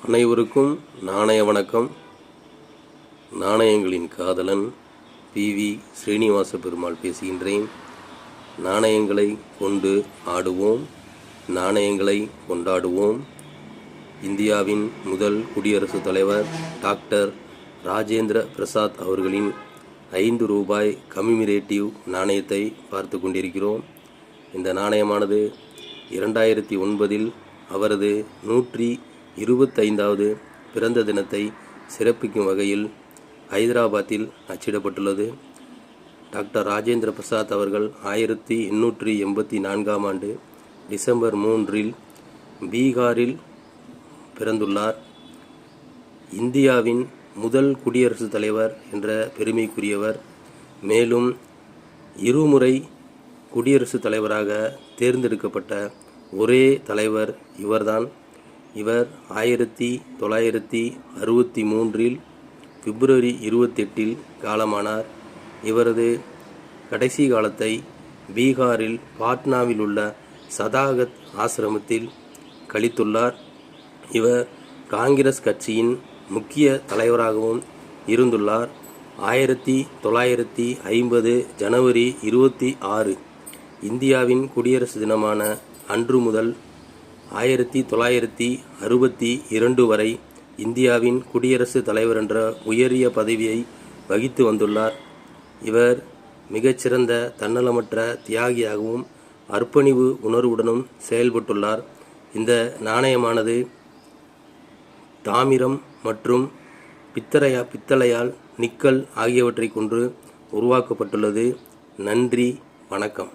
அனைவருக்கும் நாணய வணக்கம். நாணயங்களின் காதலன் PV ஸ்ரீனிவாச பெருமாள் பேசுகின்றேன். நாணயங்களை கொண்டு ஆடுவோம், நாணயங்களை கொண்டாடுவோம். இந்தியாவின் முதல் குடியரசுத் தலைவர் டாக்டர் ராஜேந்திர பிரசாத் அவர்களின் 5 ரூபாய் கம்யூமரேட்டிவ் நாணயத்தை பார்த்து கொண்டிருக்கிறோம். இந்த நாணயமானது 2009 அவரது 125வது பிறந்த தினத்தை சிறப்பிக்கும் வகையில் ஹைதராபாத்தில் அச்சிடப்பட்டுள்ளது. டாக்டர் ராஜேந்திர பிரசாத் அவர்கள் 1884ஆம் ஆண்டு டிசம்பர் 3இல் பீகாரில் பிறந்துள்ளார். இந்தியாவின் முதல் குடியரசுத் தலைவர் என்ற பெருமைக்குரியவர். மேலும் இருமுறை குடியரசுத் தலைவராக தேர்ந்தெடுக்கப்பட்ட ஒரே தலைவர் இவர்தான். இவர் 1963இல் பிப்ரவரி 28இல் காலமானார். இவரது கடைசி காலத்தை பீகாரில் பாட்னாவில் உள்ள சதாகத் ஆசிரமத்தில் கழித்துள்ளார். இவர் காங்கிரஸ் கட்சியின் முக்கிய தலைவராகவும் இருந்துள்ளார். 1950 ஜனவரி 26 இந்தியாவின் குடியரசு தினமான அன்று முதல் 1962 வரை இந்தியாவின் குடியரசுத் தலைவர் என்ற உயரிய பதவியை வகித்து வந்துள்ளார். இவர் மிகச்சிறந்த தன்னலமற்ற தியாகியாகவும் அர்ப்பணிப்பு உணர்வுடனும் செயல்பட்டுள்ளார். இந்த நாணயமானது தாமிரம் மற்றும் பித்தளையால் நிக்கல் ஆகியவற்றை கொண்டு உருவாக்கப்பட்டுள்ளது. நன்றி, வணக்கம்.